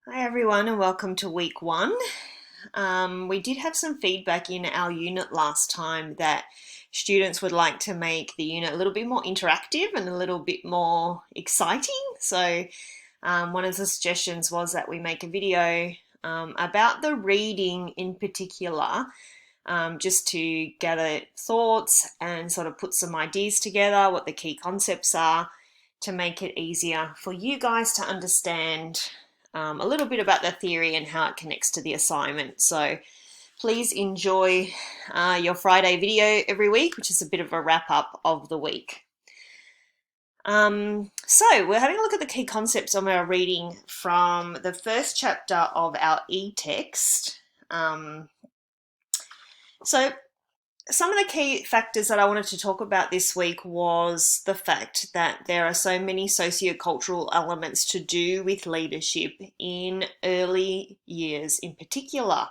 Hi everyone and welcome to week one. We did have some feedback in our unit last time that students would like to make the unit a little bit more interactive and a little bit more exciting. So one of the suggestions was that we make a video about the reading in particular, just to gather thoughts and sort of put some ideas together, what the key concepts are, to make it easier for you guys to understand a little bit about the theory and how it connects to the assignment. So please enjoy your Friday video every week, which is a bit of a wrap up of the week. So we're having a look at the key concepts of our reading from the first chapter of our e-text. So some of the key factors that I wanted to talk about this week was the fact that there are so many sociocultural elements to do with leadership in early years in particular.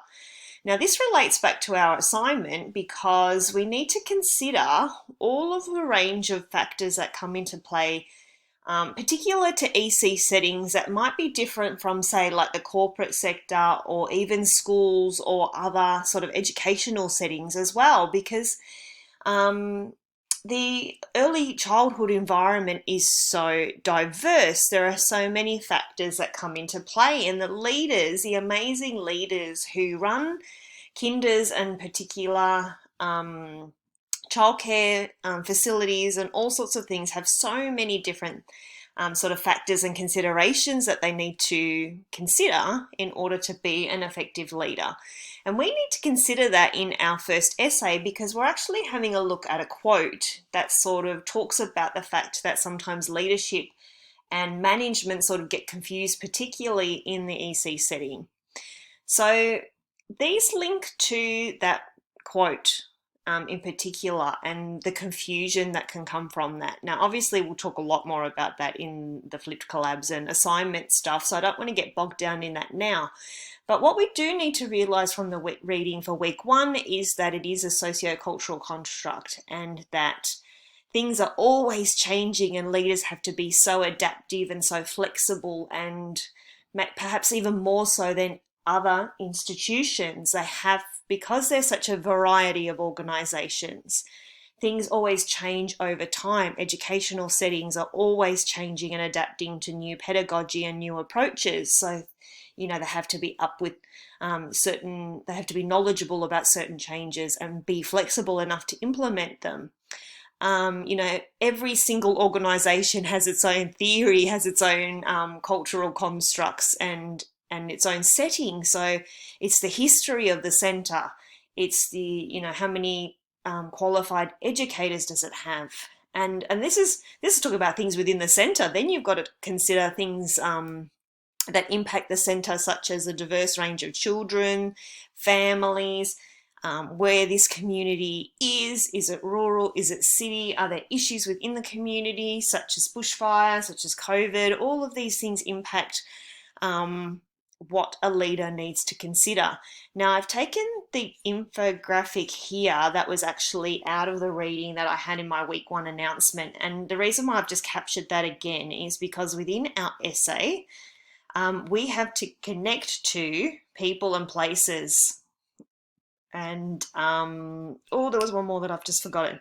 Now, this relates back to our assignment because we need to consider all of the range of factors that come into play, particular to EC settings that might be different from, say, like the corporate sector or even schools or other sort of educational settings as well, because um, the early childhood environment is so diverse. There are so many factors that come into play, and the leaders, the amazing leaders who run kinders and particular childcare facilities and all sorts of things have so many different sort of factors and considerations that they need to consider in order to be an effective leader. And we need to consider that in our first essay because we're actually having a look at a quote that sort of talks about the fact that sometimes leadership and management sort of get confused, particularly in the EC setting. So these link to that quote in particular and the confusion that can come from that. Now, obviously, we'll talk a lot more about that in the flipped collabs and assignment stuff, so I don't want to get bogged down in that now. But what we do need to realise from the reading for week one is that it is a socio-cultural construct and that things are always changing and leaders have to be so adaptive and so flexible and perhaps even more so than other institutions. They have, because there's such a variety of organisations, things always change over time. Educational settings are always changing and adapting to new pedagogy and new approaches. So, they have to be up with they have to be knowledgeable about certain changes and be flexible enough to implement them. Every single organization has its own theory, has its own cultural constructs and its own setting. So it's the history of the center. It's how many qualified educators does it have? And this is talking about things within the center. Then you've got to consider things that impact the center, such as a diverse range of children, families, where this community is. Is it rural? Is it city? Are there issues within the community, such as bushfire, such as COVID? All of these things impact what a leader needs to consider. Now, I've taken the infographic here that was actually out of the reading that I had in my week one announcement. And the reason why I've just captured that again is because within our essay, we have to connect to people and places. And there was one more that I've just forgotten.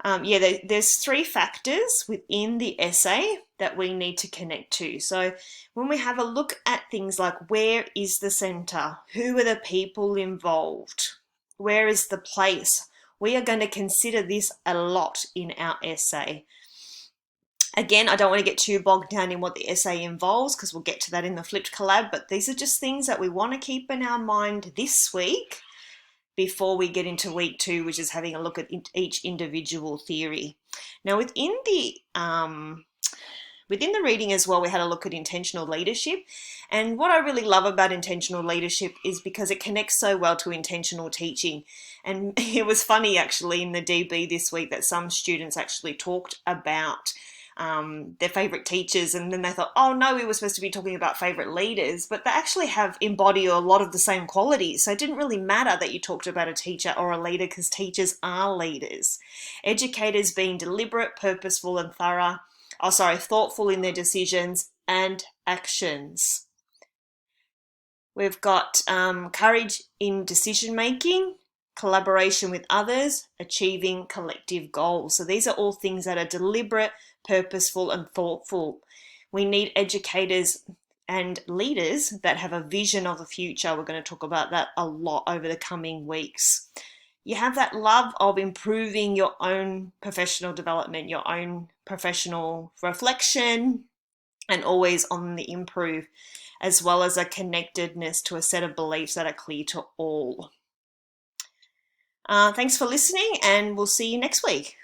There's three factors within the essay that we need to connect to. So when we have a look at things like where is the centre, who are the people involved, where is the place, we are going to consider this a lot in our essay. Again, I don't want to get too bogged down in what the essay involves because we'll get to that in the flipped collab, but these are just things that we want to keep in our mind this week before we get into week two, which is having a look at each individual theory. Now, within the reading as well, we had a look at intentional leadership. And what I really love about intentional leadership is because it connects so well to intentional teaching. And it was funny actually in the DB this week that some students actually talked about their favorite teachers, and then they thought, oh no, we were supposed to be talking about favorite leaders, but they actually embody a lot of the same qualities. So it didn't really matter that you talked about a teacher or a leader because teachers are leaders. Educators being deliberate, purposeful, and thoughtful in their decisions and actions. We've got courage in decision making, collaboration with others, achieving collective goals. So these are all things that are deliberate, purposeful, and thoughtful. We need educators and leaders that have a vision of the future. We're going to talk about that a lot over the coming weeks. You have that love of improving your own professional development, your own professional reflection, and always on the improve, as well as a connectedness to a set of beliefs that are clear to all. Thanks for listening, and we'll see you next week.